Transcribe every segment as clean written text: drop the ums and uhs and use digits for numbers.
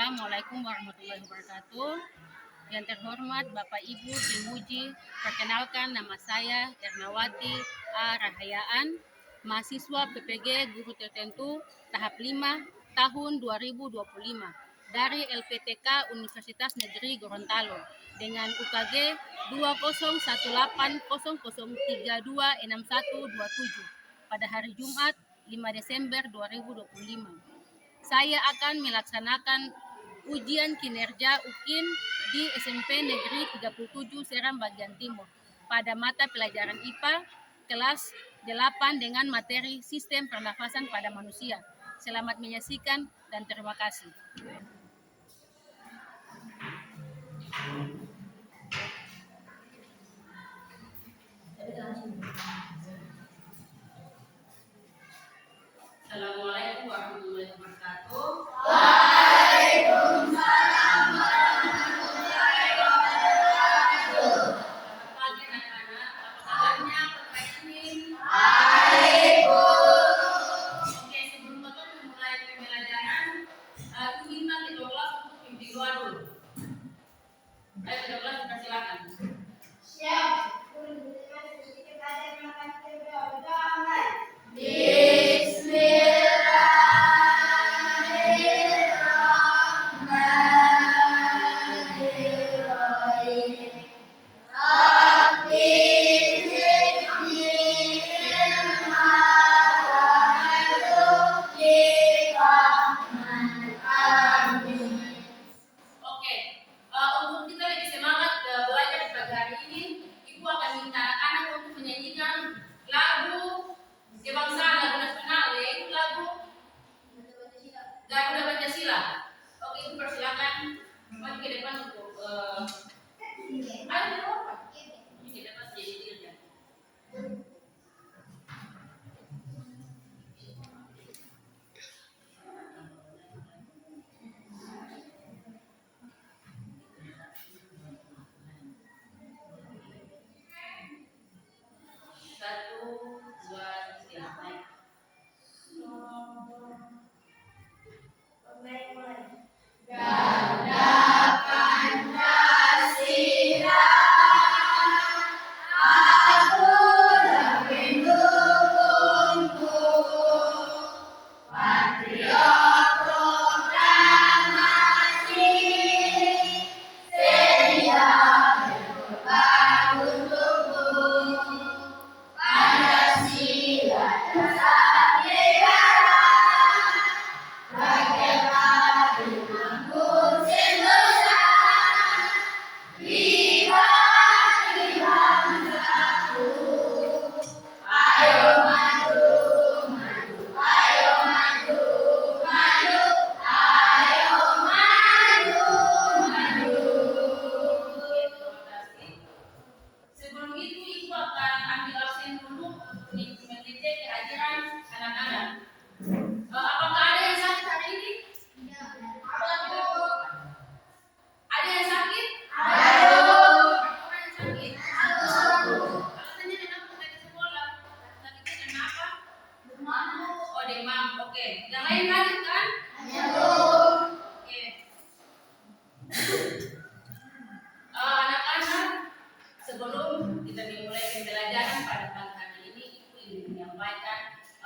Assalamualaikum warahmatullahi wabarakatuh. Yang terhormat Bapak Ibu Tim Uji, perkenalkan nama saya Ernawati A. Rahayaan, mahasiswa PPG Guru Tertentu tahap 5 tahun 2025 dari LPTK Universitas Negeri Gorontalo dengan UKG 201800326127 pada hari Jumat 5 Desember 2025. Saya akan melaksanakan ujian kinerja UKIN di SMP Negeri 37 Seram bagian Timur pada mata pelajaran IPA kelas 8 dengan materi sistem pernafasan pada manusia. Selamat menyaksikan dan terima kasih. Assalamualaikum warahmatullahi wabarakatuh. Garuda Pancasila. Oke, itu persilakan maju ke depan untuk ayo ke depan jadi dirja. Satu, dua, tiga, naik.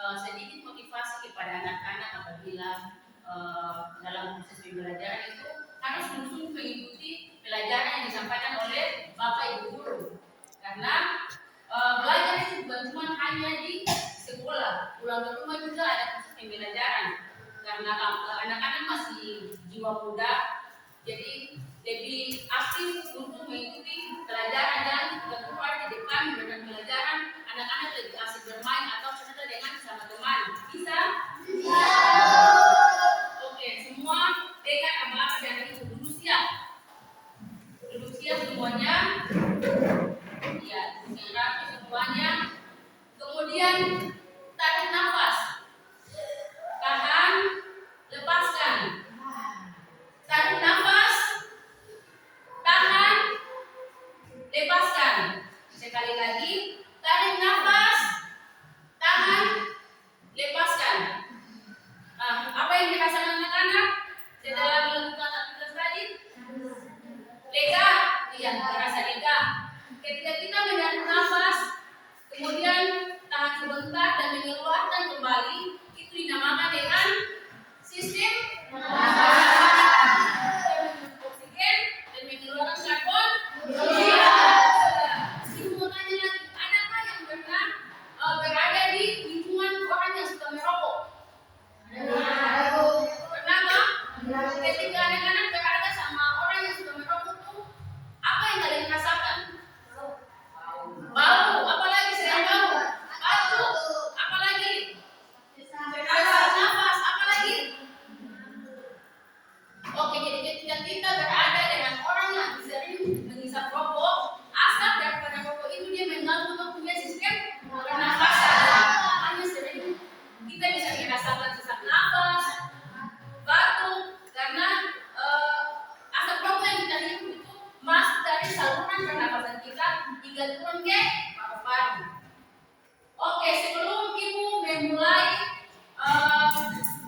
Sedikit motivasi kepada anak-anak apabila dalam proses pembelajaran itu harus langsung mengikuti pelajaran yang disampaikan oleh Bapak Ibu guru, karena belajar itu bukan cuma hanya di sekolah, pulang ke rumah juga ada proses pembelajaran, karena anak-anak masih jiwa muda, jadi lebih aktif untuk mengikuti pelajaran dan keluar di depan dengan pelajaran. Anak-anak lebih asik bermain atau cerita dengan sama teman. Bisa? Bisa. Oke, semua dekat sama dan itu duduk siap. Duduk siap semuanya. Ya, rapi semuanya. Kemudian tarik nafas. Tahan, lepaskan. Tarik nafas, ketika anak-anak berada sama orang yang sudah merokok tuh, apa yang kalian rasakan? Bau, apalagi selain bau? Batuk, apalagi? Sesak nafas, apalagi? Oke, jadi ketika kita berada dengan orang yang sering menghisap rokok, asap daripada rokok itu dia mengganggu untuk punya sistem pernafasan. Hanya sering kita bisa merasakan sesak nafas, batuk, karena asap rokok yang kita hirup itu masuk dari saluran pernafasan kita hingga turun ke paru-paru. Oke, sebelum ibu memulai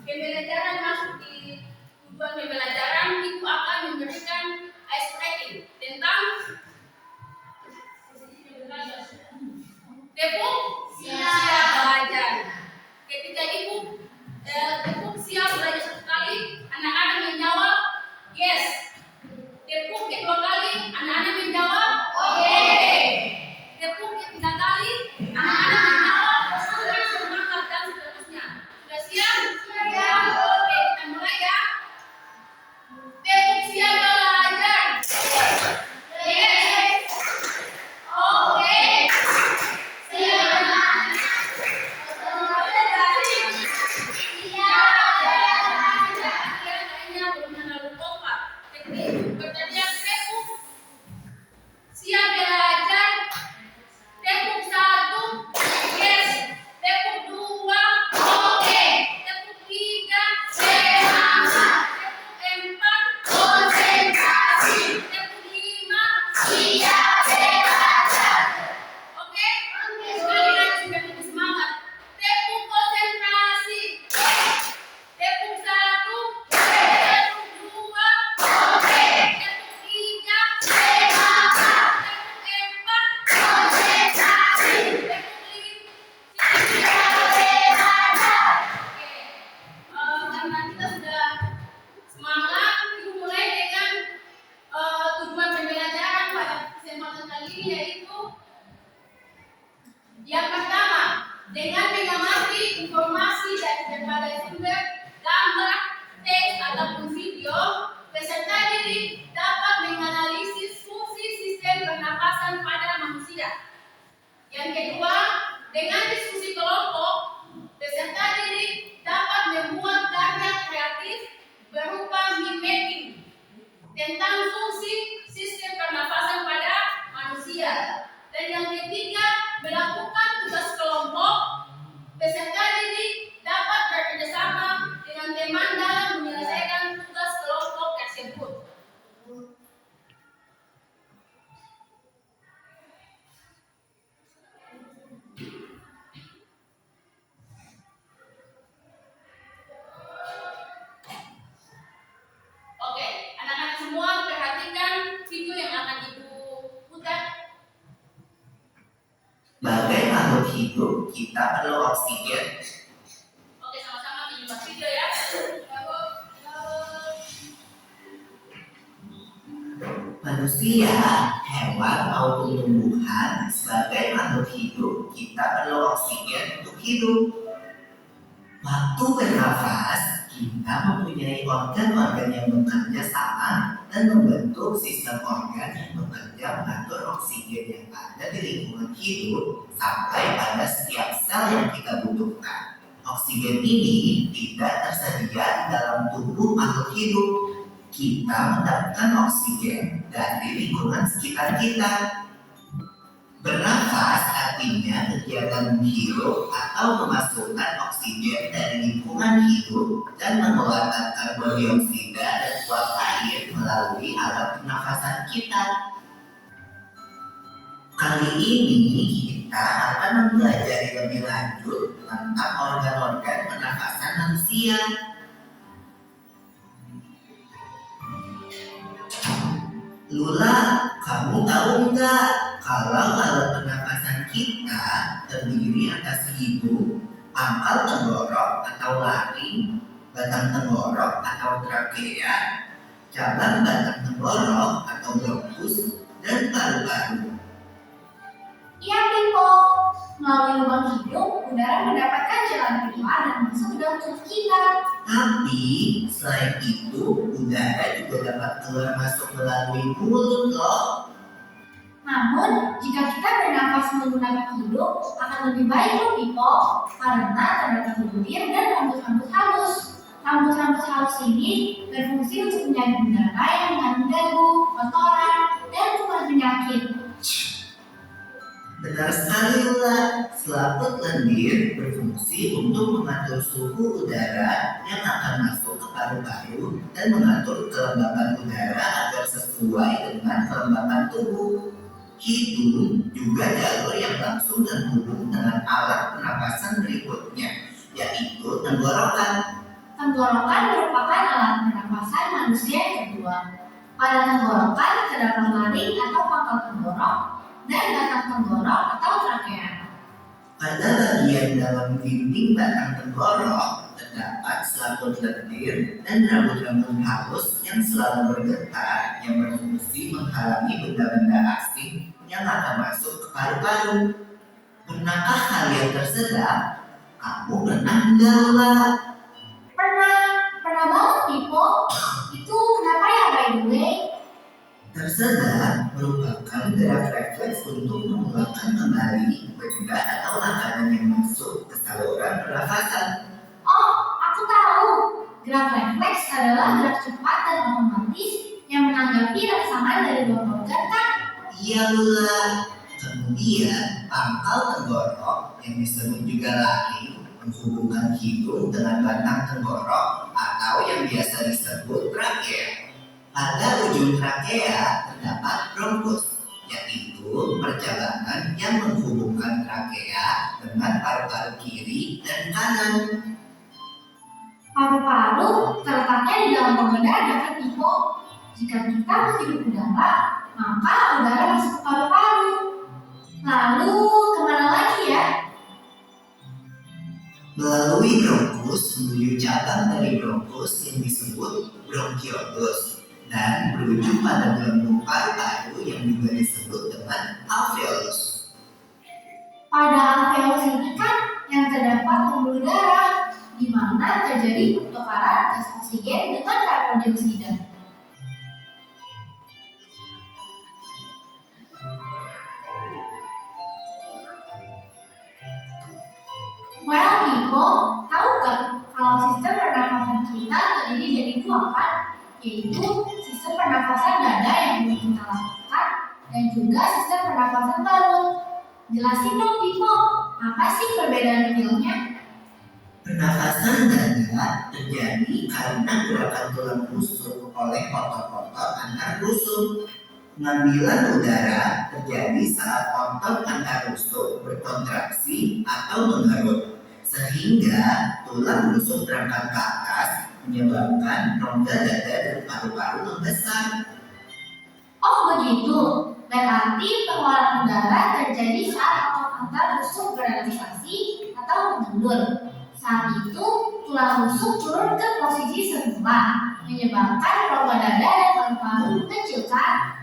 pembelajaran masuk di tujuan pembelajaran, ibu akan memberikan ice breaking tentang tepuk siap belajar. Ketika ibu tepuk siap belajar satu kali, anak-anak menjawab yes. Tepuk kedua kali, anak-anak menjawab oke. Tepuk ketiga kali, anak-anak menjawab sangat semangat dan seterusnya. Sudah siap? Siap. Oke, kita mulai ya. Tepuk siap belajar. Yes. Oke. Siap. Kayaknya belum terlalu kompak. Jadi berteriak tepuk siap belajar. Tepuk satu, yes. Tepuk dua, oke. Tepuk tiga, semangat. Tepuk empat, konsentrasi. Tepuk lima, siap belajar. Oke? Sekali lagi biar lebih semangat. Tepuk konsentrasi. Tepuk satu, tepuk dua, oke. Tepuk tiga, semangat. Tepuk empat, konsentrasi. Tepuk lima, siap belajar. Oke. Karena kita sudah semangat, ibu mulai dengan tujuan pembelajaran pada kesempatan kali ini, yaitu yang pertama, dengan mengamati informasi dari berbagai sumber, gambar, teks ataupun video, peserta didik dapat menganalisis fungsi sistem pernapasan pada manusia. Yang kedua, dengan diskusi kelompok, peserta didik dapat membuat karya kreatif berupa mimicking tentang fungsi sistem pernapasan pada manusia. Dan yang ketiga, melakukan tugas kelompok, peserta didik dapat bekerjasama dengan teman dalam menyelesaikan tugas kelompok tersebut. Oke, anak-anak semua perhatikan video yang akan ibu putar. Sebagai makhluk hidup, kita perlu oksigen. Oke, sama-sama menyimak video ya. Manusia, hewan maupun tumbuhan, sebagai makhluk hidup, kita perlu oksigen untuk hidup. Waktu bernafas, kita mempunyai organ-organ yang bekerja sama dan membentuk sistem organ yang bekerja mengatur oksigen yang ada di lingkungan hidup sampai pada setiap sel yang kita butuhkan. Oksigen ini tidak tersedia di dalam tubuh makhluk hidup. Kita mendapatkan oksigen dari lingkungan sekitar kita. Bernafas artinya kegiatan menghirup atau memasukkan oksigen dari lingkungan hidup dan mengeluarkan karbon dioksida dan uap air melalui alat pernafasan kita. Kali ini kita akan mempelajari lebih lanjut tentang organ-organ pernafasan manusia. Lula, kamu tahu nggak kalau alat pernafasan kita terdiri atas hidung, pangkal tenggorok atau laring, batang tenggorok atau trakea, cabang batang tenggorok atau bronkus, dan paru-paru. Iya, Pipo. Melalui lubang hidung, udara mendapatkan jalan keluar dan masuk ke dalam tubuh kita. Tapi selain itu, udara juga dapat keluar masuk melalui mulut loh. Namun, jika kita bernafas menggunakan hidung, akan lebih baik loh, Pipo. Karena terdapat butir dan rambut-rambut halus. Rambut-rambut halus ini berfungsi untuk menyaring udara yang mengandung debu, kotoran, dan kuman penyakit. Benar sekali Lula, selaput lendir berfungsi untuk mengatur suhu udara yang akan masuk ke paru-paru dan mengatur kelembapan udara agar sesuai dengan kelembapan tubuh. Hidung juga jalur yang langsung terhubung dengan alat pernapasan berikutnya, yaitu tenggorokan. Tenggorokan merupakan alat pernapasan manusia yang kedua. Pada tenggorokan terdapat laring atau pangkal tenggorok dan batang tenggorok atau trakea. Pada bagian dalam dinding batang tenggorok terdapat selaput lendir dan rambut-rambut halus yang selalu bergetar yang berfungsi menghalangi benda-benda asing yang akan masuk ke paru-paru. Pernahkah kalian tersedak? Kamu pernah enggak? Pernah banget, Pipo. Itu kenapa ya, by the way? Tersedak merupakan gerak refleks untuk mengeluarkan kembali benda atau makanan yang masuk ke saluran pernafasan. Oh, aku tahu. Gerak refleks adalah gerak cepat dan otomatis yang menanggapi rangsangan dari luar organ, kan? Iya Lula. Kemudian pangkal tenggorok yang disebut juga laring menghubungkan hidung dengan batang tenggorok atau yang biasa disebut trakea. Pada ujung trakea terdapat bronkus, yaitu perjalanan yang menghubungkan trakea dengan paru-paru kiri dan kanan. Paru-paru terletaknya di dalam rongga dada, kan, Pipo? Jika kita menghirup udara, maka udara masuk ke paru-paru. Lalu kemana lagi ya? Melalui bronkus menuju cabang dari bronkus yang disebut bronkiolus dan berujung pada gelembung paru-paru yang juga disebut dengan alveolus. Pada alveolus ini kan yang terdapat pembuluh darah, di mana terjadi pertukaran gas oksigen dengan karbon dioksida. Well, Pipo, tahu gak kalau sistem pernafasan kita terdiri dari dua, kan? Yaitu sistem pernafasan dada yang belum kita lakukan dan juga sistem pernafasan baru. Jelasin dong, Pipo, apa sih perbedaan detailnya? Pernafasan dada terjadi karena gerakan tulang rusuk oleh otot-otot antar rusuk. Pengambilan udara terjadi saat otot antar rusuk berkontraksi atau mengerut, sehingga tulang rusuk berangkat ke atas menyebabkan rongga dada dan paru-paru membesar. Oh begitu, berarti pengeluaran udara terjadi saat otot antar rusuk berrelaksasi atau mengendur. Saat itu, tulang rusuk turun ke posisi semula, menyebabkan rongga dada dan paru-paru mengecilkan.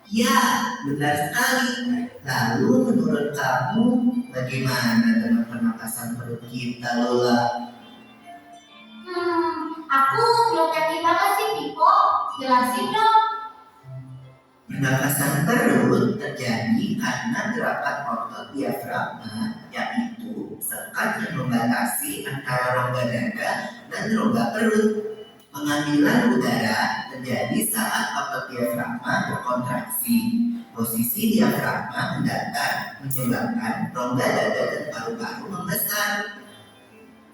Ya, benar sekali. Lalu menurut kamu bagaimana dengan pernapasan perut kita, Lola? Aku belum yakin banget sih, Pipo. Jelasin dong. Pernapasan perut terjadi karena gerakan otot diafragma, yaitu sekat yang membatasi antara rongga dada dan rongga perut. Pengambilan udara terjadi saat otot diafragma berkontraksi. Posisi diafragma mendatar menyebabkan rongga dada dan paru-paru membesar.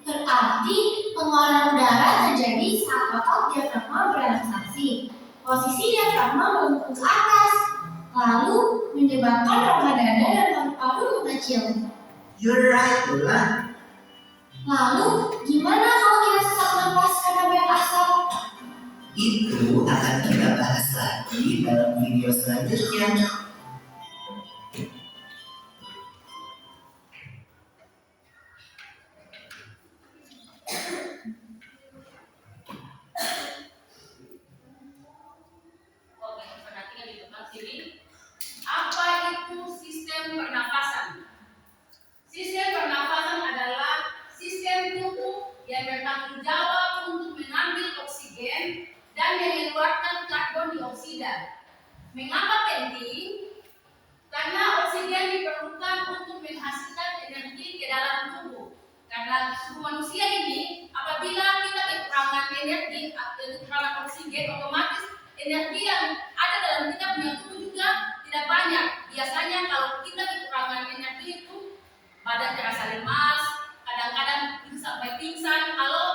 Berarti pengeluaran udara terjadi saat otot diafragma berrelaksasi. Posisi diafragma melengkung ke atas, lalu menyebabkan rongga dada dan paru-paru mengecil. You're right, Lola. Lalu, gimana kalau kita sesak napas karena banyak asap? Itu akan kita bahas lagi dalam video selanjutnya. Oke, perhatikan di depan sini. Apa itu sistem pernapasan? mengeluarkan karbon dioksida. Mengapa penting? Karena oksigen diperlukan untuk menghasilkan energi ke dalam tubuh. Karena tubuh manusia ini, apabila kita kekurangan energi atau kekurangan oksigen, otomatis energi yang ada dalam kita punya tubuh juga tidak banyak. Biasanya kalau kita kekurangan energi itu badan terasa lemas, kadang-kadang bisa sampai pingsan kalau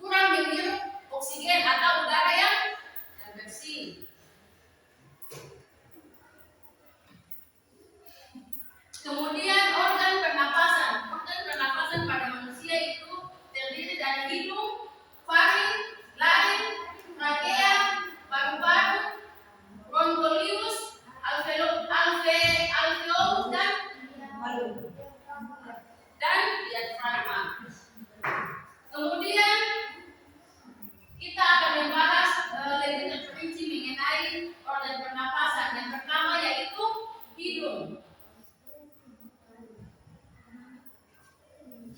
kurang menghirup oksigen atau udara yang bersih. Kemudian organ pernapasan. Organ pernapasan pada manusia itu terdiri dari hidung, faring, laring, trakea, paru-paru, broncholius, alveolus dan diafragma. Kemudian kita akan membahas lebih terperinci mengenai organ pernapasan. Yang pertama yaitu hidung.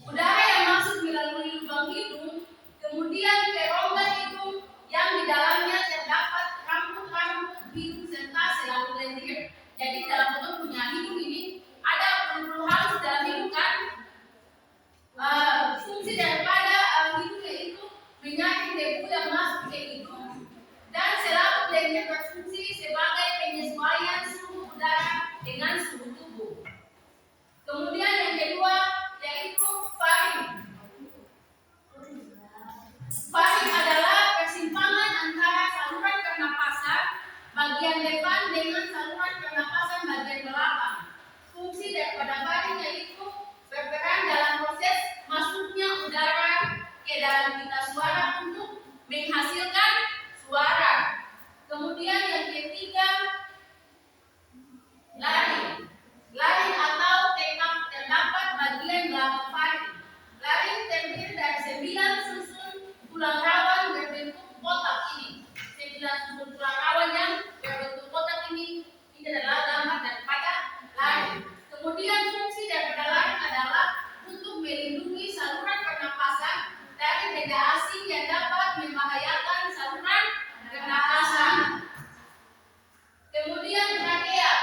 Udara yang masuk melalui lubang hidung, kemudian ke rongga hidung yang di dalamnya terdapat rambut-rambut hidung serta selaput lendir. Jadi dalam bentuk punya hidung ini ada pembuluh halus dalam hidung kan? Fungsi daripada hidung yaitu menyaring debu yang masuk ke hidung, dan selaput lendir berfungsi sebagai penyesuaian suhu udara dengan suhu tubuh. Kemudian yang kedua yaitu faring. Faring adalah persimpangan antara saluran pernapasan bagian depan dengan saluran pernapasan bagian belakang. Fungsi daripada faring yaitu berperan dalam proses masuknya udara ke dalam pita suara untuk menghasilkan suara. Kemudian yang ketiga, laring. Laring atau terdapat bagian belakang faring. Laring terdiri dari 9 susun tulang rawan berbentuk kotak ini. 9 susun tulang rawan yang berbentuk kotak ini adalah gambar daripada laring. Kemudian fungsi daripada laring adalah untuk melindungi saluran pernapasan dari benda asing yang dapat membahayakan saluran pernapasan. Kemudian trakea.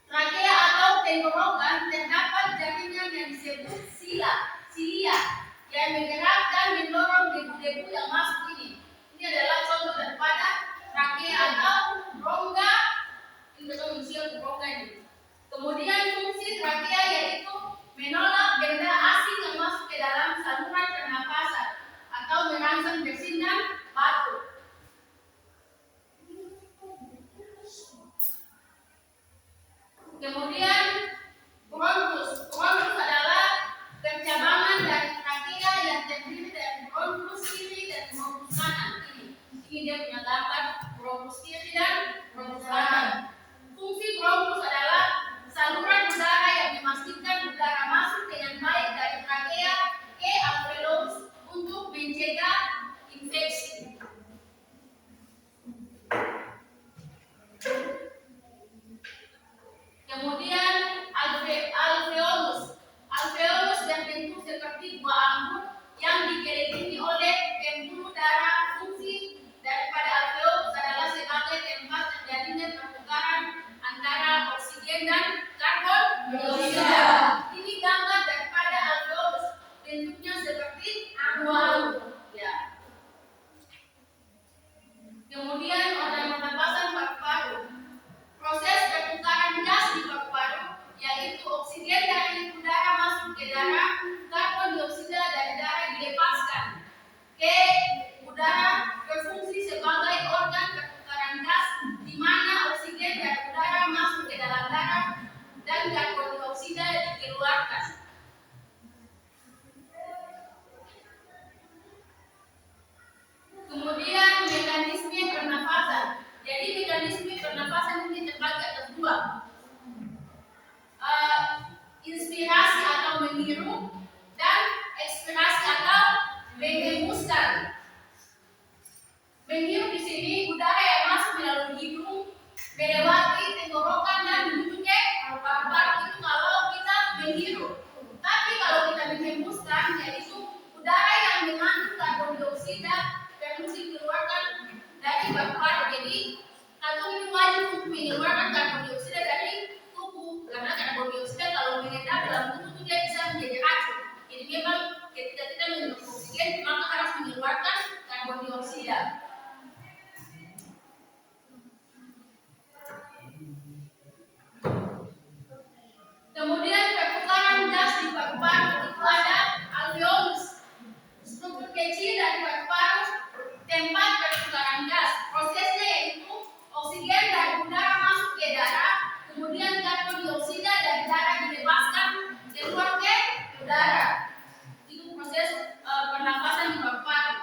Trakea atau tenggorokan terdapat jaringan yang disebut silia yang menggerak dan mendorong debu-debu yang masuk ini. Ini adalah contoh daripada trakea atau rongga. Ini adalah fungsi rongga ini. Kemudian fungsi trakea yaitu menolak benda asing yang masuk ke dalam saluran pernapasan atau merangsang bersin dan batuk. Kemudian bronkus. Bronkus adalah pencabangan dari trakea yang terdiri dari bronkus kiri dan bronkus kanan. Ini dia punya gambar bronkus kiri dan bronkus kanan. Fungsi bronkus adalah saluran udara yang memastikan udara masuk dengan baik dari trakea ke alveolus untuk mencegah infeksi. Kemudian alveolus. Alveolus berbentuk seperti buah anggur yang dikelilingi oleh pembuluh darah. Fungsi daripada alveolus adalah sebagai tempat terjadinya pertukaran antara oksigen dan karbon dioksida. paru-paru. Jadi kantung ini wajib untuk mengeluarkan karbon dioksida dari tubuh. Karena karbon dioksida kalau mengendap dalam tubuh dia bisa menjadi racun. Jadi memang ketika kita minum oksigen maka harus mengeluarkan karbon dioksida. Kemudian pertukaran gas di paru-paru itu ada alveolus, struktur kecil dari paru-paru tempat pertukaran gas. Prosesnya yaitu oksigen dari udara masuk ke darah, kemudian karbon dioksida dari darah dilepaskan keluar ke udara. Itu proses pernapasan di paru-paru.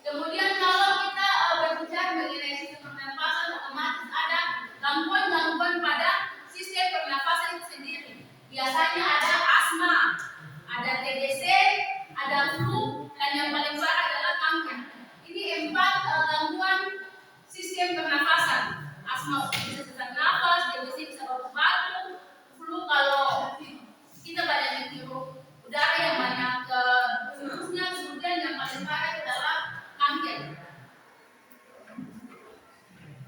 Kemudian kalau kita berbicara mengenai sistem pernapasan, otomatis ada gangguan-gangguan pada sistem pernapasan itu sendiri. Biasanya ada asma, ada TBC, ada flu, dan yang paling parah adalah kanker. Ini 4 gangguan sistem pernapasan. Asma bisa sesak nafas, TBC bisa batuk-batuk, flu kalau kita banyak menghirup udara yang banyak virusnya, kemudian yang paling parah adalah kanker.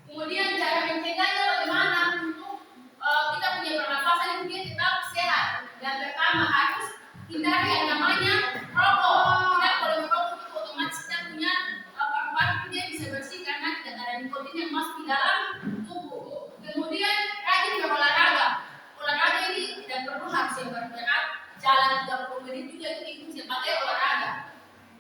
Kemudian cara mencegahnya bagaimana untuk kita punya pernapasan itu dia tetap sehat. Yang pertama harus hindari yang namanya rokok. Tidak boleh merokok, itu otomatis kita punya paru-paru dia bisa bersih karena tidak ada nikotin yang masuk di dalam tubuh. Kemudian rajin berolahraga. Olahraga ini tidak perlu harus yang berat, jalan 30 menit juga itu bisa pakai olahraga.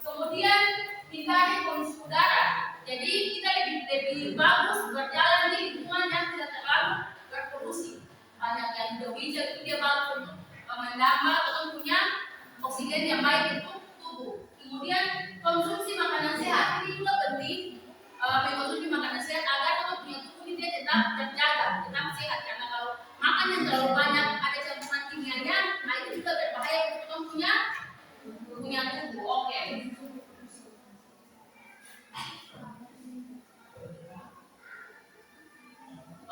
Kemudian hindari polusi udara. Jadi kita lebih bagus berjalan di lingkungan yang tidak terlalu berpolusi. Banyak yang hijau-hijau itu dia bagus untuk menambah atau punya oksigen yang baik untuk tubuh. Kemudian konsumsi makanan sehat ini juga penting. Mengkonsumsi makanan sehat agar kita punya tubuh ini dia tetap terjaga, tetap sehat. Karena kalau makan yang terlalu banyak ada campuran kimianya, nah itu juga berbahaya untuk kita punya tubuh. Oke.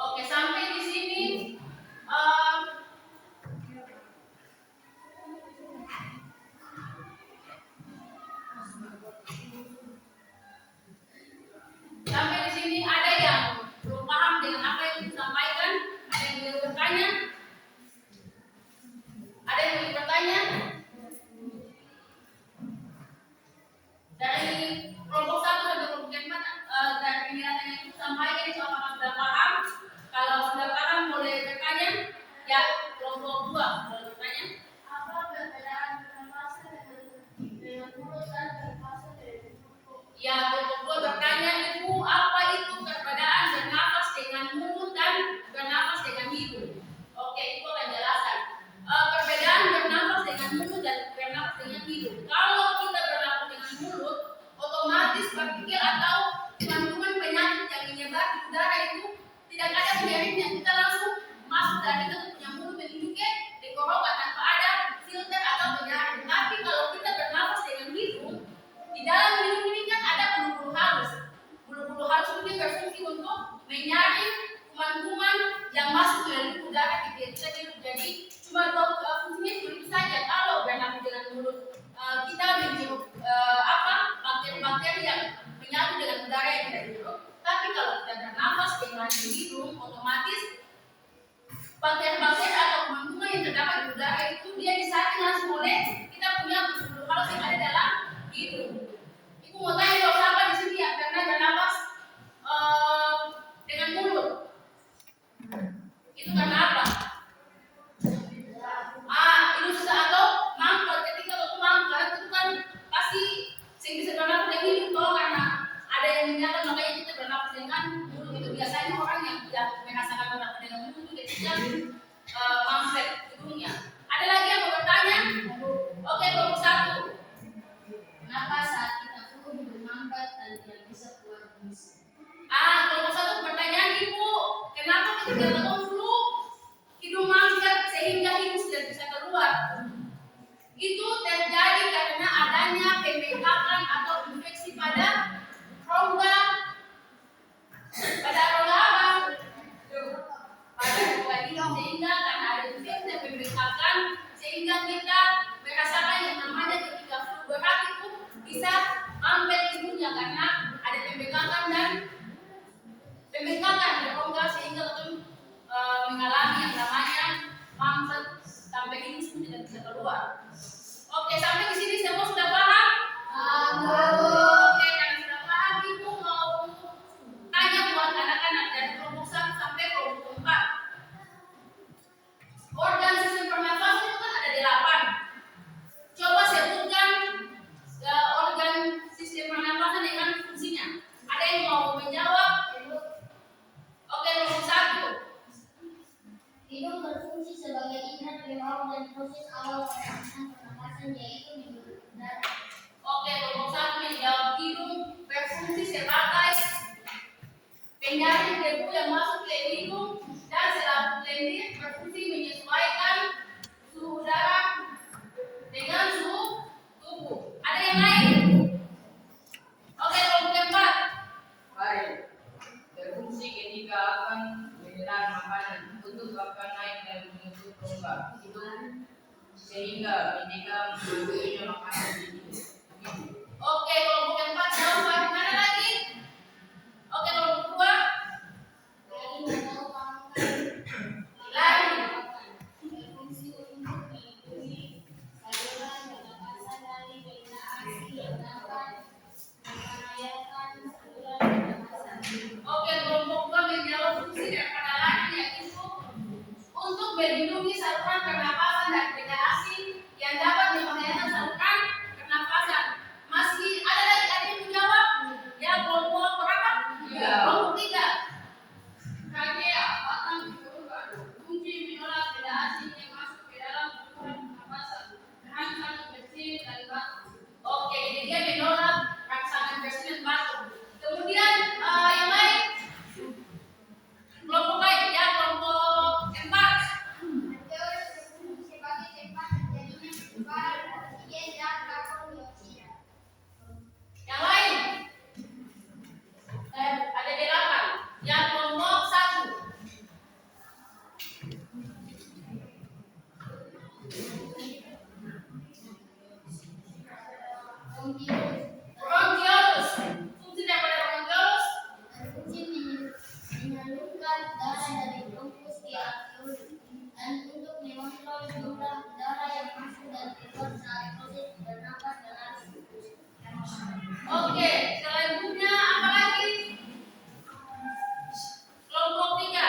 Oke, sampai di sini ada yang belum paham dengan apa yang disampaikan, ada yang ingin bertanya? Ada yang ingin bertanya? Dari kelompok 1 sampai kelompok 4 dari penjelasan yang disampaikan itu apakah sudah paham? Kalau sudah paham boleh bertanya. Ya, kelompok 2 boleh bertanya. Apa perbedaan pernapasan dengan mulut dan pernapasan dari tubuh? Ya, kelompok 2 bertanya Ibu, apa itu perbedaan bernapas dengan mulut dan bernapas dengan hidung? Oke, Ibu akan jelaskan. Perbedaan bernapas dengan mulut dan bernapas dengan hidung. Kalau kita bernapas dengan mulut, otomatis partikel atau kandungan penyakit yang menyebar di udara itu tidak ada penyakitnya, kita langsung masuk dan kita punya mulut menuju ke tenggorokan tanpa ada filter atau penyakit. Tapi kalau kita bernapas dengan hidung, di dalam hidung ini kan ada bulu-bulu halus. Bulu-bulu halus itu berfungsi untuk menyaring kuman-kuman yang masuk melalui udara kita hidup. Jadi cuma fungsinya itu saja. Kalau bernapas dengan mulut kita menghirup bakteri-bakteri yang menyatu dengan udara yang kita hirup. Tapi kalau kita bernapas dengan hidung, otomatis bakteri-bakteri atau kuman-kuman yang terdapat di udara itu dia disaring langsung oleh kita punya bulu-bulu halus yang ada dalam hidung. Ibu mau tanya kalau siapa di sini yang pernah bernapas dengan mulut? Itu karena apa? Itu susah atau mangkat. Ketika waktu mangkat itu kan pasti saya bisa bernapas dengan hidung toh, karena ada yang menyatakan makanya kita bernapas dengan mulut. Itu biasanya orang yang tidak merasakan bernapas dengan mulut itu ketika mangkat hidungnya. Ada lagi yang mau bertanya? Oke, kelompok 1. Kenapa saat kita flu hidung mangkat dan tidak bisa keluar bisik? Kelompok 1 pertanyaan Ibu, kenapa ketika kita flu hidung mangkat sehingga hidung tidak bisa keluar? Itu terjadi karena adanya pembengkakan atau infeksi pada rongga apa? Pada rongga hidung, sehingga karena ada infeksi dan pembengkakan sehingga kita merasakan yang namanya ketika flu berat itu bisa mampet hidungnya karena menyaring debu yang masuk ke hidung dan selaput lendir berfungsi menyesuaikan suhu udara dengan suhu tubuh. Ada yang lain? Oke, kelompok keempat. Baik, berfungsi ketika akan menelan makanan untuk akan naik dan menutup rongga hidung sehingga ketika masuknya makanan di hidung. Oke, kelompok keempat jawab. Mana lagi? Oke, kelompok kedua. Lari. Berfungsi untuk melindungi saluran pernapasan dari ventilasi yang dapat membahayakan saluran pernapasan. Oke, kelompok kedua menjawab fungsi daripada lari yaitu untuk melindungi saluran pernapasan dari benda asing yang dapat membahayakan saluran pernapasan. Masih ada lagi yang menjawab? Ya, kelompok berapa? Tiga. Kelompok tiga. Rangkaian batang dikeluarkan kunci menolak benda asing yang masuk ke dalam saluran pernapasan. Rangsangan bersih dan batu. Oke, jadi dia menolak rangsangan bersih dan batu. Kemudian yang lain, kelompok lain ya, kelompok empat. Teori berfungsi sebagai tempat terjadinya pertukaran oksigen dan karbon dioksida. Yang lain ada delapan. Yang kelompok satu. Bronkiolus. Fungsi daripada bronkiolus Berfungsi menyalurkan darah dari bronkus ke alveolus dan untuk mengontrol jumlah darah yang masuk dan keluar saat proses bernapas dan lari. Oke, selanjutnya apa lagi? Kelompok tiga.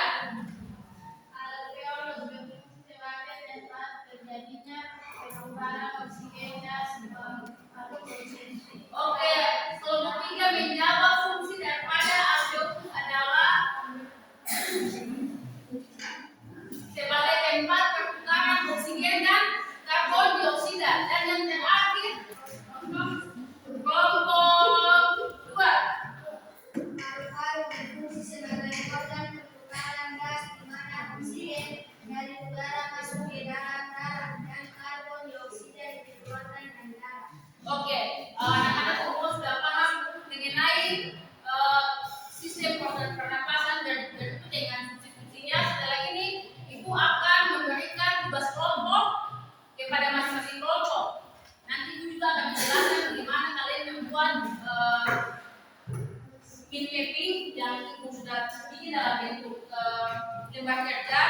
Alveolus berfungsi sebagai tempat terjadinya perubahan oksigen dan karbon dioksida. Oke, kelompok tiga menjawab fungsi daripada alveolus adalah sebagai tempat pertukaran oksigen dan karbon dioksida. Dan yang terakhir kelompok dua. Paru-paru berfungsi sebagai organ pertukaran gas di mana oksigen dari udara masuk ke dalam darah dan karbon dioksida dikeluarkan dari darah. Oke, anak-anak semua sudah paham mengenai sistem proses pernapasan dan itu dengan fungsi-fungsinya. Setelah ini, Ibu akan memberikan tugas kelompok kepada masing-masing kelompok. Nanti Ibu juga akan menjelaskan bagaimana kalian membuat mind mapping yang Ibu sudah bikin dalam bentuk lembar kerja.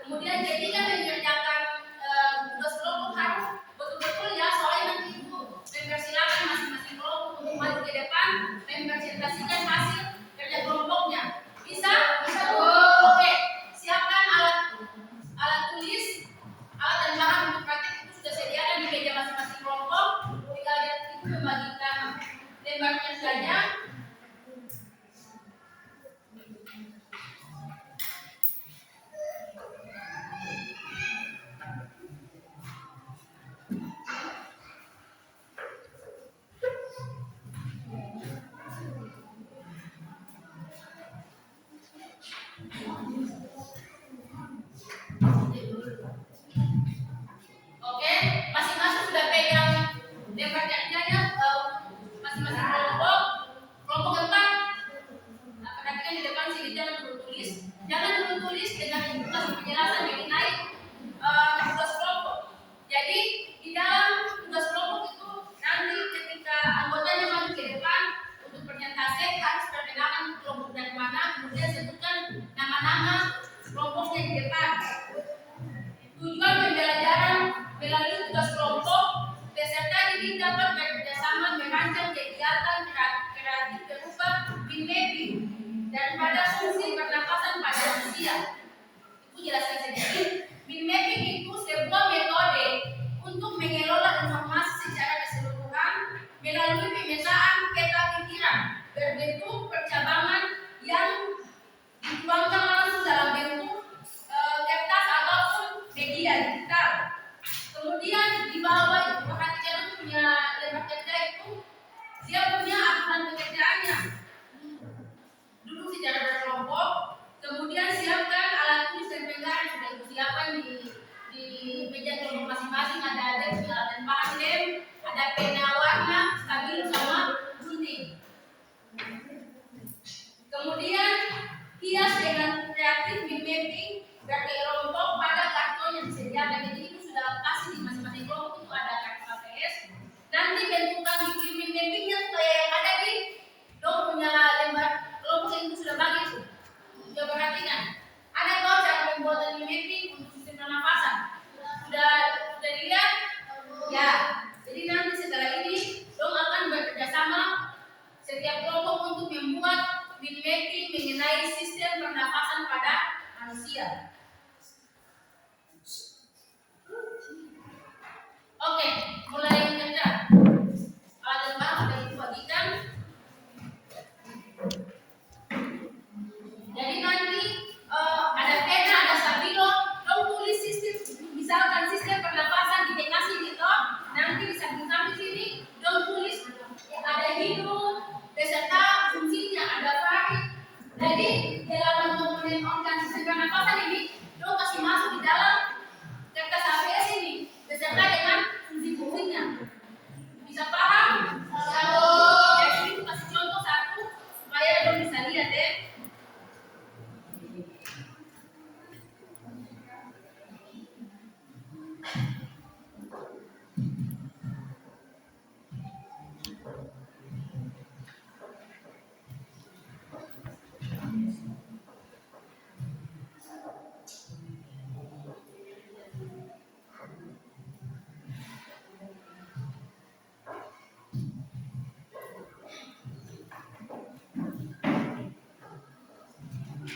Kemudian ketika mengerjakan tugas kelompok harus betul-betul ya, soalnya nanti Ibu mempersilakan masing-masing kelompok untuk maju ke depan mempresentasikan hasil kerja kelompoknya. Bisa? Bisa, Bu? Oke. Siapkan alat tulis, alat dan bahan untuk praktek itu sudah sediakan di meja masing-masing kelompok. Tinggal Ibu membagikan lembar kerjanya. Kemudian hias dengan kreatif mimetic berkelompok pada karton yang disediakan. Jadi itu sudah kasih di masing-masing kelompok itu ada kartu KPS. Nanti bentukan bikin mimicnya kayak yang ada di dong punya lembar kelompok yang itu sudah bagi itu. Sudah perhatikan. Ada kok cara pembuatan mimicking untuk sistem pernafasan. Sudah dilihat? Ya. Jadi nanti setelah ini dong akan bekerjasama setiap kelompok untuk membuat mimicking mengenai sistem pernafasan pada manusia. Oke, mulai kerja. Alat bahan sudah dibagikan. Jadi nanti ada pena, ada stabilo, dong tulis sistem, misalkan sistem pernafasan dikasih gitu. Nanti di samping-samping sini dong tulis ada hidup beserta fungsinya, ada farid. Jadi dalam komponen organ sistem pernafasan ini dong kasih masuk di dalam kertas HPS ini beserta dengan fungsi-fungsinya. Bisa paham? Kalau dari sini kasih contoh satu supaya dong bisa lihat ya.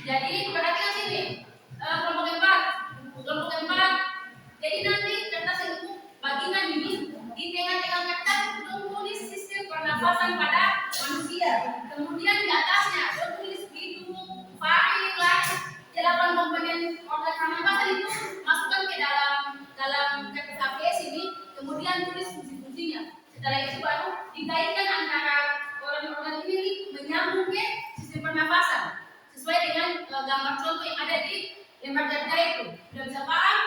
Jadi perhatikan sini kelompok keempat. Jadi nanti kertas itu bagian ini di tengah-tengah kertas dong tulis sistem pernafasan pada manusia. Kemudian di atasnya dong tulis hidung, faring, lungs, 8 komponen organ pernafasan itu masukkan ke dalam kertas HPS ini. Kemudian tulis fungsi-fungsinya. Setelah itu baru dikaitkan antara organ-organ ini menyambung ke sistem pernafasan sesuai dengan gambar contoh yang ada di lembar kerja itu. Sudah bisa paham?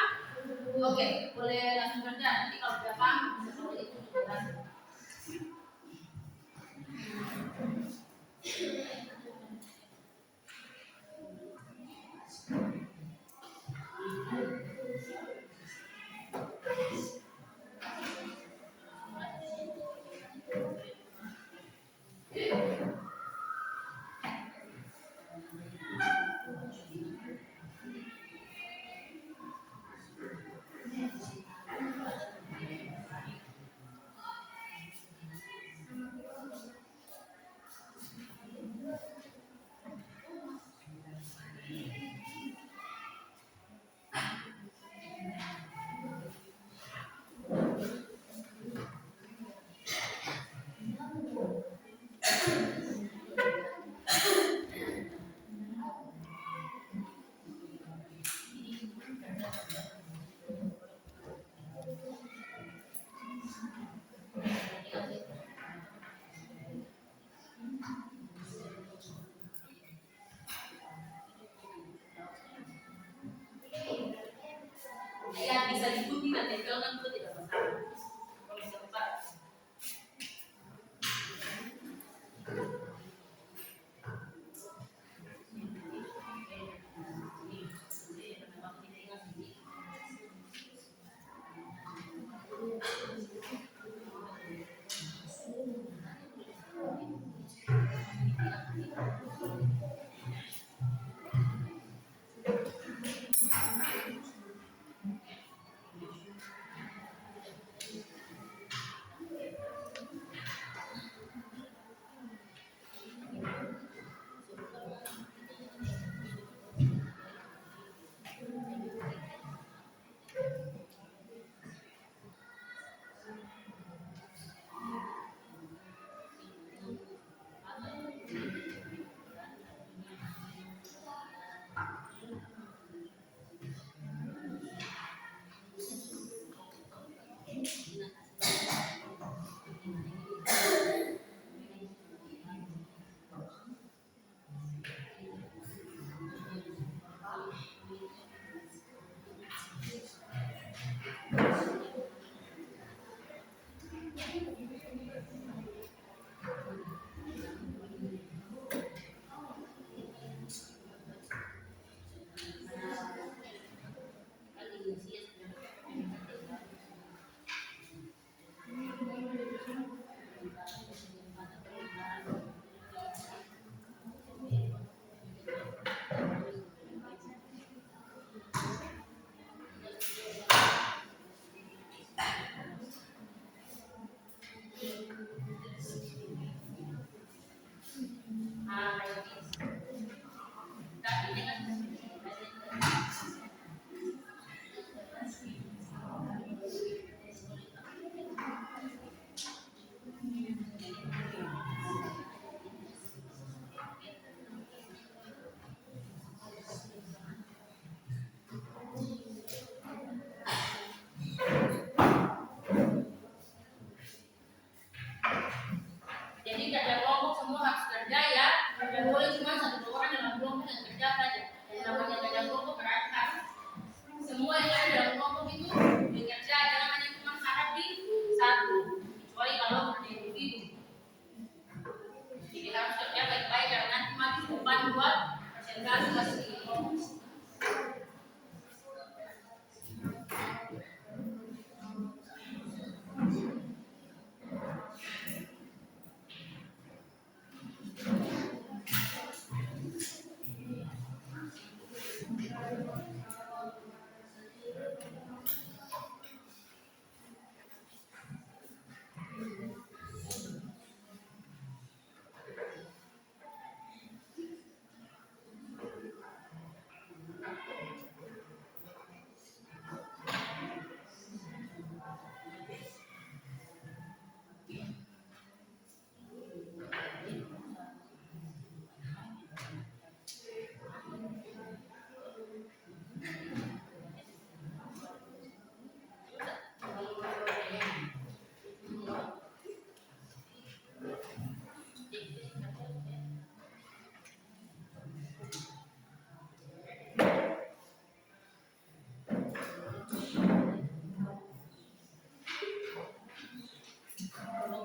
Oke, boleh langsung kerja. Nanti kalau sudah paham bisa coba itu langsung. Ya bisa diikuti dan tempelkan itu tidak masalah. Kalau sempat. kayak gitu. Tapi dengan jadi kerja kelompok semua harus kerja ya. Dan boleh cuma satu dua orang dalam kelompok yang kerja saja. Dan namanya kerja kelompok berarti harus semua yang ada dalam kelompok itu bekerja, jangan hanya cuma harap di satu. Kecuali kalau ada individu. Jadi harus kerja baik-baik karena nanti mati beban buat presentasi masih di kelompok.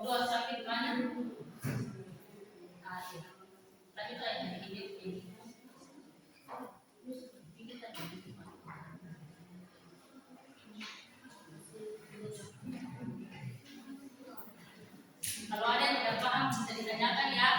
Dua sakit mana? Tadi tuh ada ini. Kalau ada yang tidak paham bisa ditanyakan ya.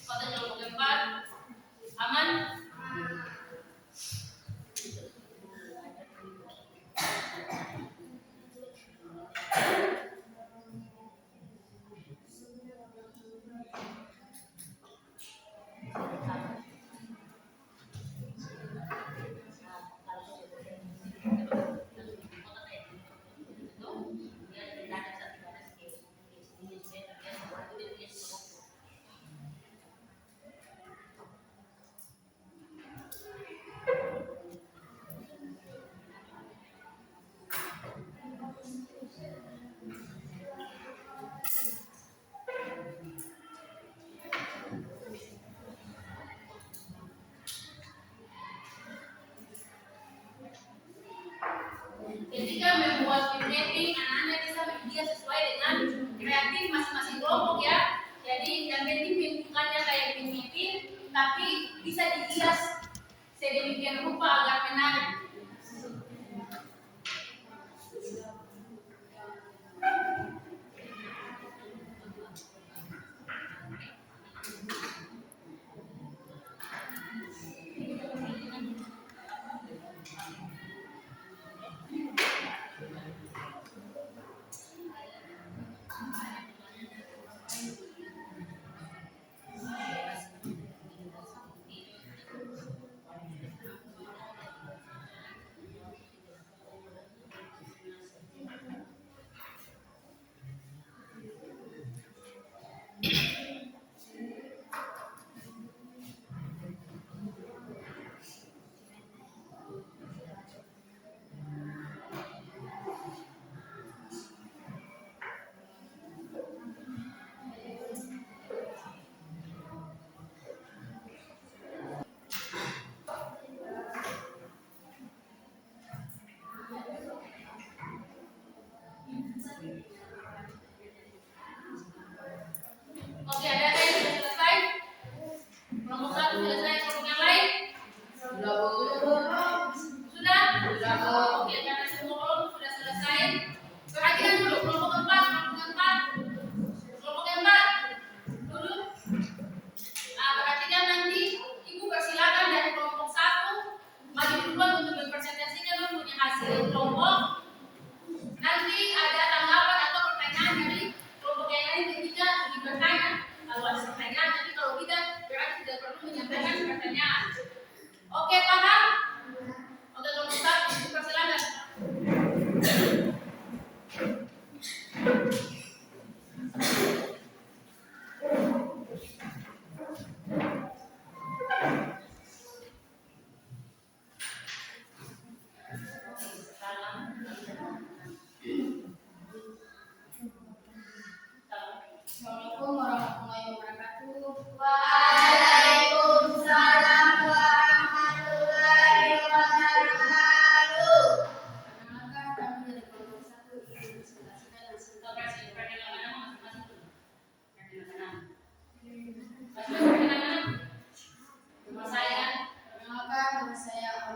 Kota Jawa Keempat, aman. Ketika membuat tim mapping, anak-anak bisa media sesuai dengan kreatif masing-masing kelompok ya. Jadi yang penting bentukannya kayak tim mapping, tapi bisa dihias sedemikian rupa agar menarik.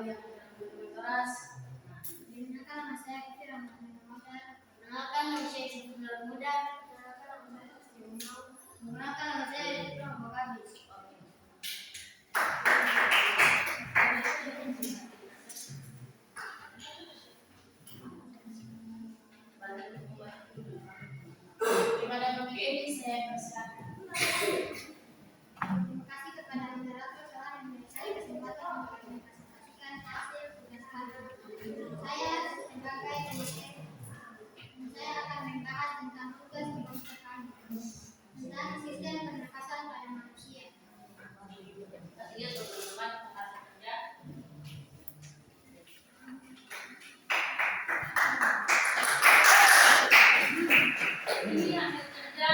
yang keras. Digunakan nama saya Fitri Rahman Muhammad. Menggunakan nama saya Siti Muda. Menggunakan nama saya Fitri Rahman Muhammad. Pada topik ini saya persilakan. Terima kasih kepada moderator telah memberi saya kesempatan untuk mempresentasikan hasil tugas kami. Saya sebagai dosen, saya akan membahas tentang tugas semester kami tentang sistem pernafasan pada manusia. Iya, teman-teman, hasil kerja. Ini hasil kerja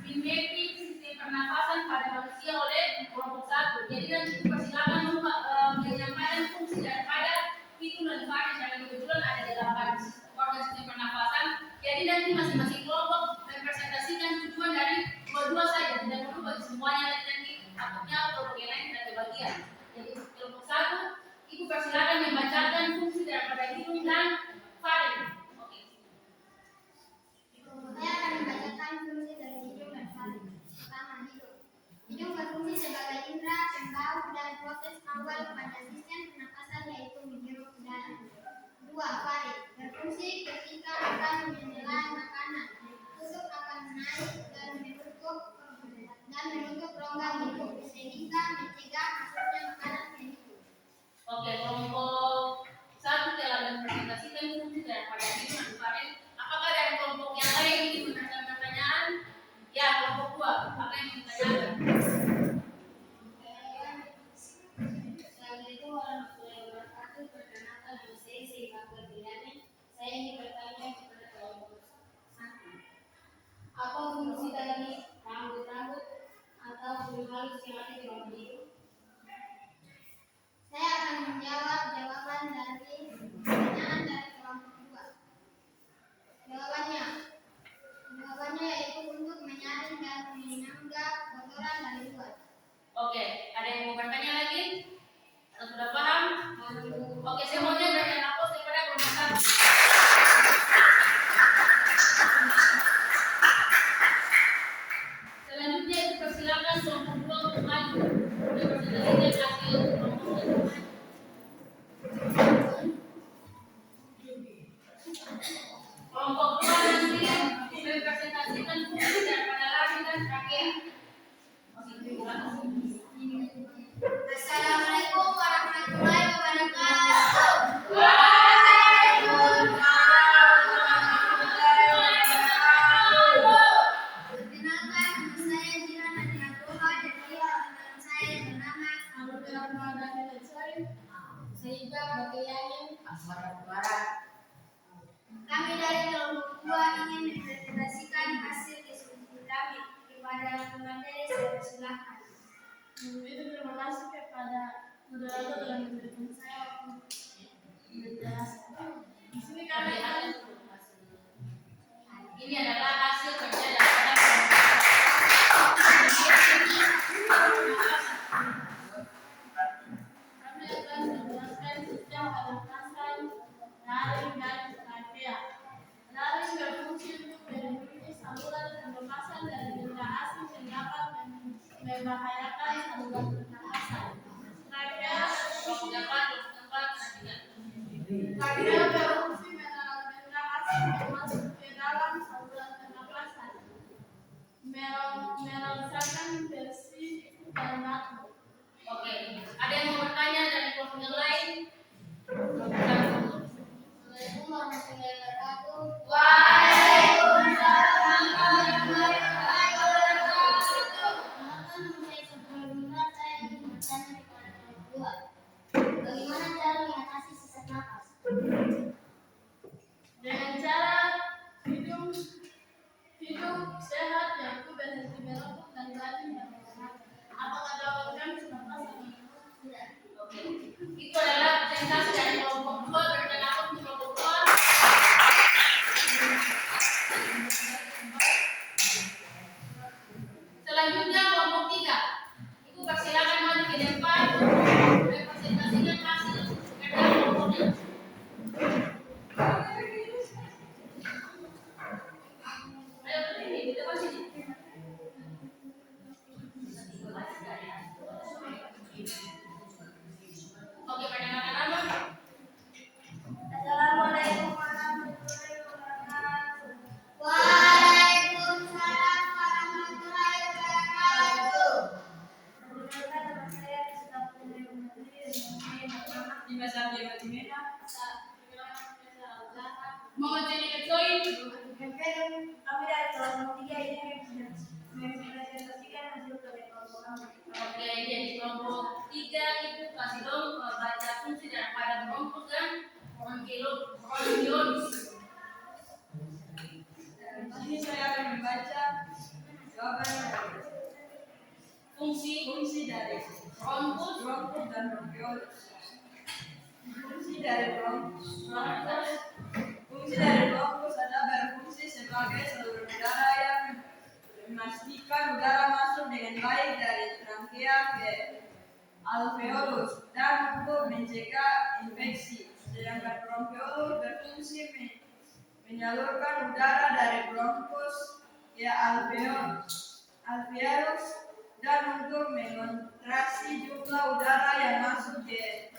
mapping sistem pernafasan pada manusia oleh kelompok 1. Jadi nanti persilakan menyampaikan fungsi daripada itu dan varian yang kebetulan ada 8 organ sistem pernafasan. Jadi nanti masing-masing kelompok mempresentasikan tujuan dari dua-dua saja, tidak perlu bagi semuanya, nanti takutnya kelompok yang lain tidak kebagian. Jadi kelompok 1, ibu persilakan membacakan fungsi daripada hidung dan varian. Saya akan membacakan fungsi dari hidung dan varian. Pertama, hidung. Hidung berfungsi sebagai indera, pembau, dan proses awal pada sistem pernapasan yaitu menghirup udara. 2. Varian berfungsi ketika akan menelan makanan. Tusuk akan menaik dan menutup rongga hidung sehingga mencegah masuknya makanan ke hidung. Oke, kelompok 1 telah mempresentasikan fungsi daripada hidung dan varian. Apakah dari kelompok yang lain ingin menanyakan pertanyaan? Ya, kelompok 2, apa yang ingin ditanyakan? Assalamualaikum warahmatullahi wabarakatuh. Perkenalkan nama saya Syifa Fadilani. Saya ingin bertanya kepada kelompok 1. Apa fungsi dari rambut-rambut atau bulu halus yang ada di bawah hidung? Saya akan menjawab jawaban dari pertanyaan dari kelompok 2. Jawabannya yaitu untuk menyaring dan menyanggah kotoran dari luar. Oke, ada yang mau bertanya lagi? Atau sudah paham? Oke, saya mau dari anak pos daripada kelompok 1. Selanjutnya dipersilakan kelompok 2 untuk maju. Mempresentasikan hasil kelompok 1. Kelompok 2 nanti mempresentasikan fungsi daripada lari dan trakea. Assalamualaikum warahmatullahi wabarakatuh. Perkenalkan, nama saya Jiran Nadia Abdullah dan teman saya bernama Abdul Rahman Al-Ansari. Saya juga bagian kami dari kelompok 2 ingin mempresentasikan hasil diskusi kami kepada pemateri. Saya persilahkan. Terima kasih kepada moderator telah memberikan saya waktu menjelaskan. Di sini kami akan Ini adalah hasil kerja daripada menjelaskan sistem pernafasan laring dan trakea. Laring berfungsi untuk melindungi saluran pernafasan dari benda asing yang dapat membahayakan saluran pernafasan. Trakea berfungsi menahan benda asing yang masuk ke dalam saluran pernafasan, melaksakan bersih dan batuk. Oke, ada yang mau bertanya dari kelompok yang lain? Assalamualaikum warahmatullahi wabarakatuh. Waalaikumsalam warahmatullahi wabarakatuh. Perkenalkan, nama saya Sabrina. Saya ingin bertanya kepada kelompok 2. Bagaimana cara mengatasi sesak napas? Dengan cara hidup sehat, yaitu berhenti merokok dan rajin berolahraga. Apakah jawaban Santi Batimena. Muhammad Jani Ketoy. Kami dari kelas 3 ini mempresentasikan hasil kerja kelompok kami. Oke, jadi kelompok 3 itu kasih dong baca fungsi daripada bronkos dan bronkiolus. Di sini saya akan membaca jawabannya dari fungsi dari Bronkos dan bronkiolus. Fungsi dari bronkus adalah berfungsi sebagai saluran udara yang memastikan udara masuk dengan baik dari trachea ke alveolus dan untuk mencegah infeksi. Sedangkan bronkiolus berfungsi menyalurkan udara dari bronkus ke alveolus dan untuk mengontraksi jumlah udara yang masuk ke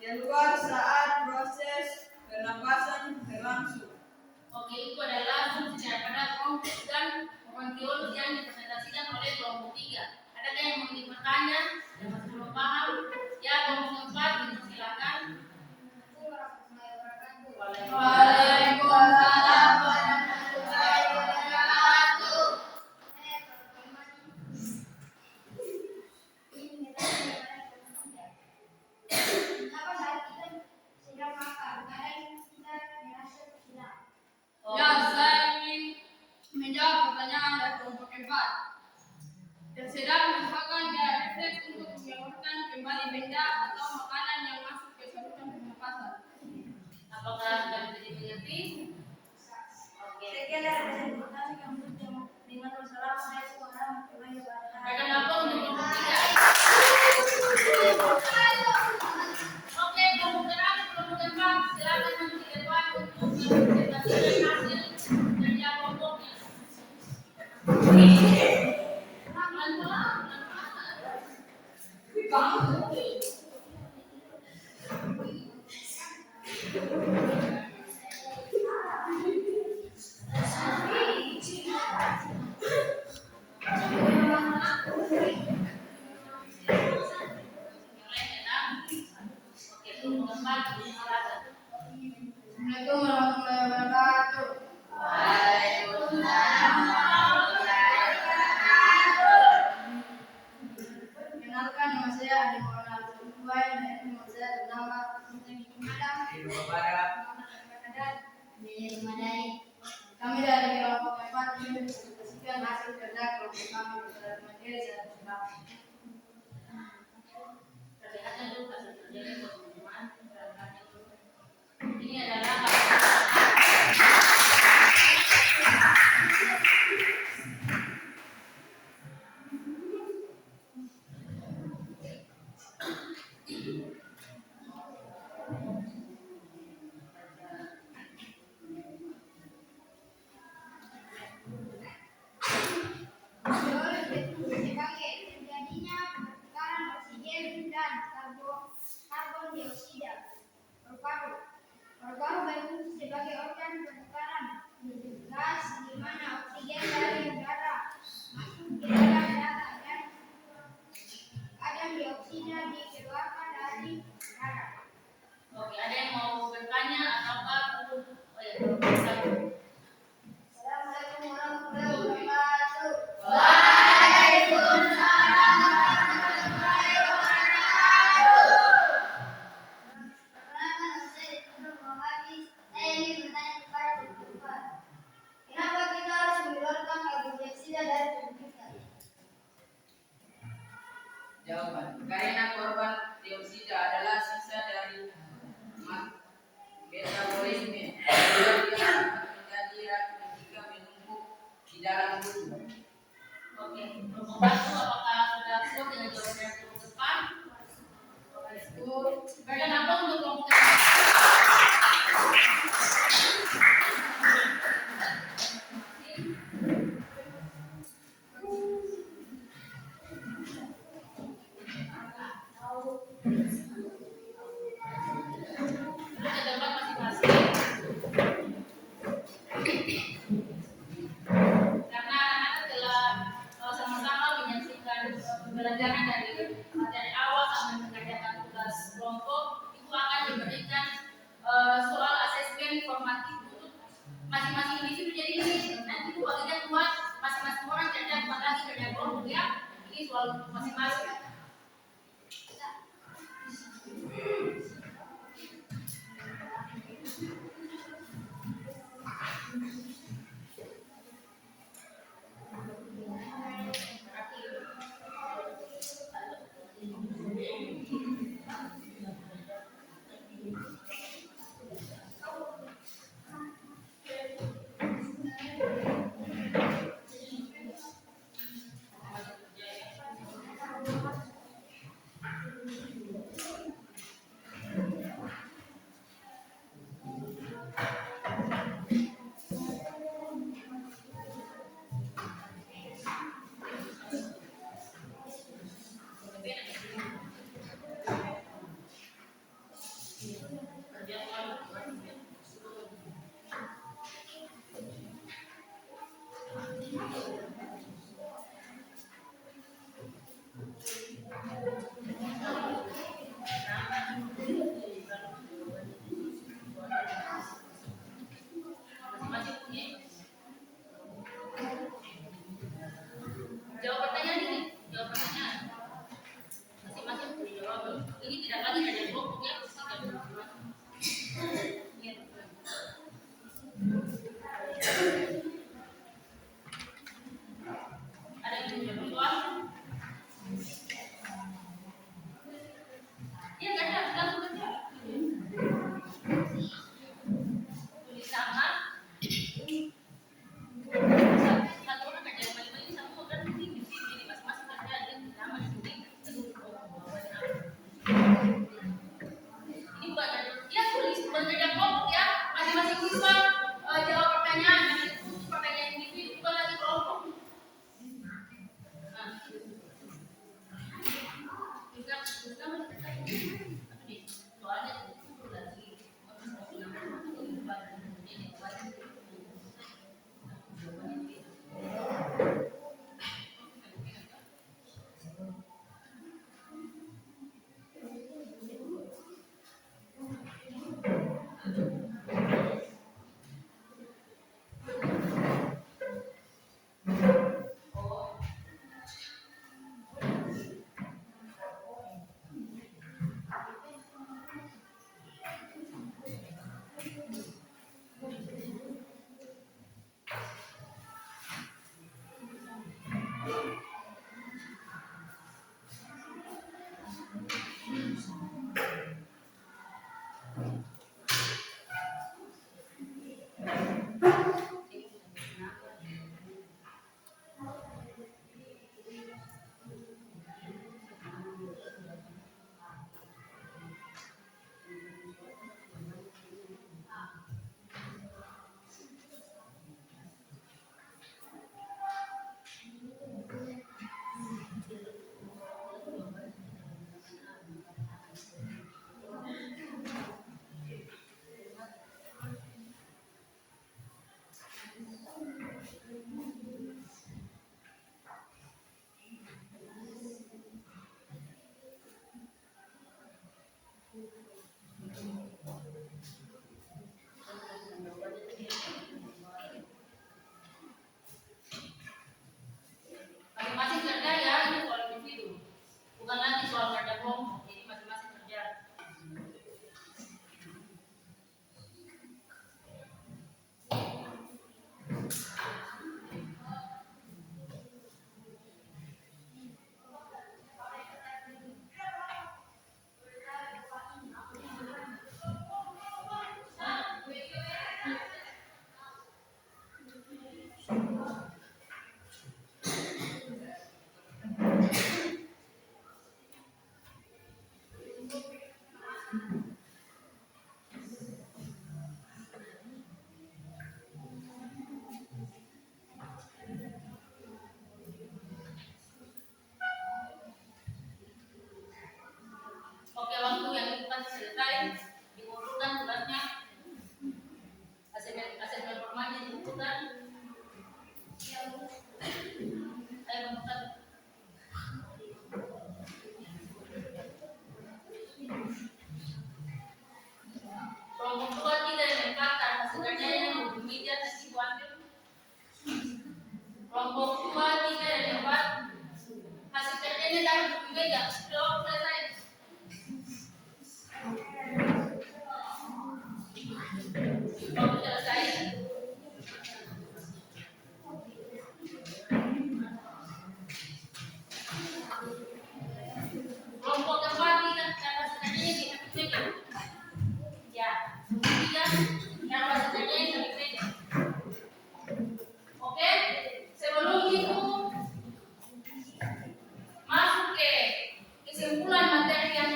luar saat proses pernapasan berlangsung. Oke, itu adalah fungsi daripada bronkos dan bronkiolus yang dipresentasikan oleh kelompok 3. Adakah yang mau bertanya? Yang masih belum paham? Ya, kelompok 4 silakan. Waalaikumsalam warahmatullahi wabarakatuh. Ya, saya ingin menjawab pertanyaan dari kelompok 4. Tersedak merupakan daya refleks untuk menyalurkan kembali benda atau makanan yang masuk ke saluran pernapasan. Apakah sudah bisa dimengerti? Oke. Sekian dari presentasi kami. Wassalamualaikum warahmatullahi wabarakatuh. Akan apa untuk kelompok 3? Oke, kelompok terakhir, kelompok 4, silakan maju ke depan untuk mempresentasikan hasil dari kelompoknya. Pelan-pelan. Oke, kelompok 4, silakan. Assalamualaikum warahmatullahi wabarakatuh. Kenalkan, nama saya Adi Maulana Al-Zubai dan nama saya bernama Kami dari kelompok 4 ingin mempresentasikan hasil kerja kelompok kami terhadap materi dan sebab. Perlihatkan dulu hasil kerjanya teman-teman. Ini adalah Sebagai terjadinya pertukaran oksigen dan karbon dioksida paru-paru. Paru-paru berfungsi sebagai organ pertukaran gas di mana oksigen dari udara masuk ke dalam darah dan karbon dioksida dikeluarkan dari darah. oke, ada yang mau bertanya ataukah Assalamualaikum warahmatullahi wabarakatuh. Perkenalkan, saya Ibnu Muhammad. Saya ingin bertanya kepada Bapak, kenapa kita harus mengeluarkan karbon dioksida dari tubuh kita? Jawaban. Karena korban dioksida adalah sisa dari metabolisme yang menjadi racun jika menumpuk di dalam tubuh. Oke, kelompok 1 apakah sudah siap dengan jawaban yang kelompok depan? Berikan apa untuk kelompok depan? Ada gambar masing-masing. Karena anak-anak telah sama-sama menyaksikan pembelajaran dari awal sampai mengerjakan tugas kelompok, itu akan masing-masing individu jadi ini nanti itu bagian buat masing-masing orang kerja buat lagi kerja kelompok ya. Ini soal masing-masing. Jawab pertanyaan ini, jawab pertanyaan. Masing-masing boleh jawab. Ini tidak lagi kerja kelompok ya. Ada yang punya soal? Ya kan, langsung kerja. Tulis sama. Satu orang kerja balik-balik sama kan ini jadi masing-masing kerja ada yang sama di sini. Ini bukan ya tulis bukan kerja kelompok ya. Masing-masing siswa jawab pertanyaan. Nanti khusus pertanyaan individu bukan lagi kelompok. Nah, kita soalnya itu lagi masing-masing kerja ya, ini soal individu. Bukan lagi soal kerja kelompok. Ini masing-masing kerja. Oke, waktu yang kita selesai dikumpulkan tugasnya. Asesmen formalnya dikumpulkan. Ayo kumpulkan. meja. Sudah selesai. Waktu selesai. Kelompok keempat kita kapasitasnya di satu meja. Ya, tiga kapasitasnya di satu meja. Oke, sebelum itu masuk ke kesimpulan materi yang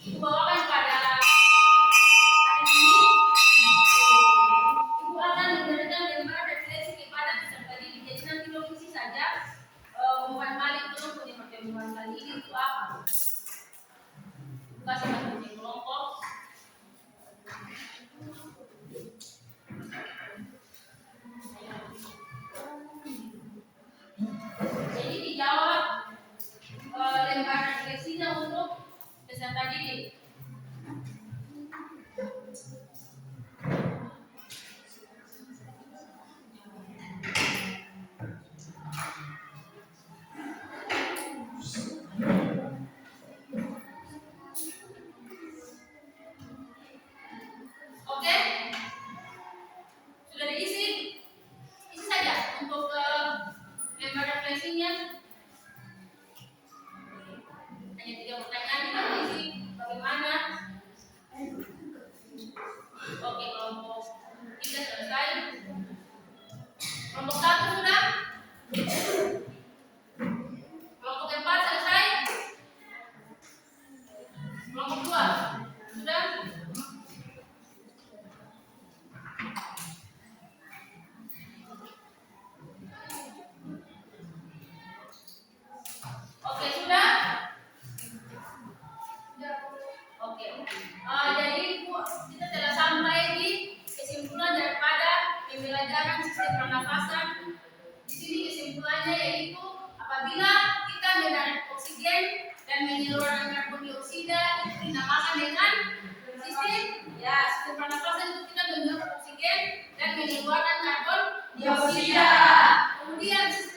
Ibu bawakan pada hari ini. Ibu akan memberikan gambaran refleksi kepada peserta didik. Jadi nanti lokasi saja umuman balik kelompok di pertemuan kali ini itu apa? Bukan seperti kelompok. Jadi dijawab lembaran refleksinya untuk peserta didik. Oke, sudah diisi, isi saja untuk lembar refleksinya. Hanya 3 pertanyaan kita isi. Bagaimana? Oke, kelompok 3 selesai. Kelompok 1 sudah. Kelompok 4 selesai. Kelompok 2 sudah. Oke, sudah. Oke. Jadi Bu, kita telah sampai di kesimpulan daripada pembelajaran sistem pernafasan. Di sini kesimpulannya yaitu apabila kita menarik oksigen dan mengeluarkan karbon dioksida itu dinamakan dengan sistem pernafasan. Itu kita menyerap oksigen dan mengeluarkan karbon dioksida. Kemudian sistem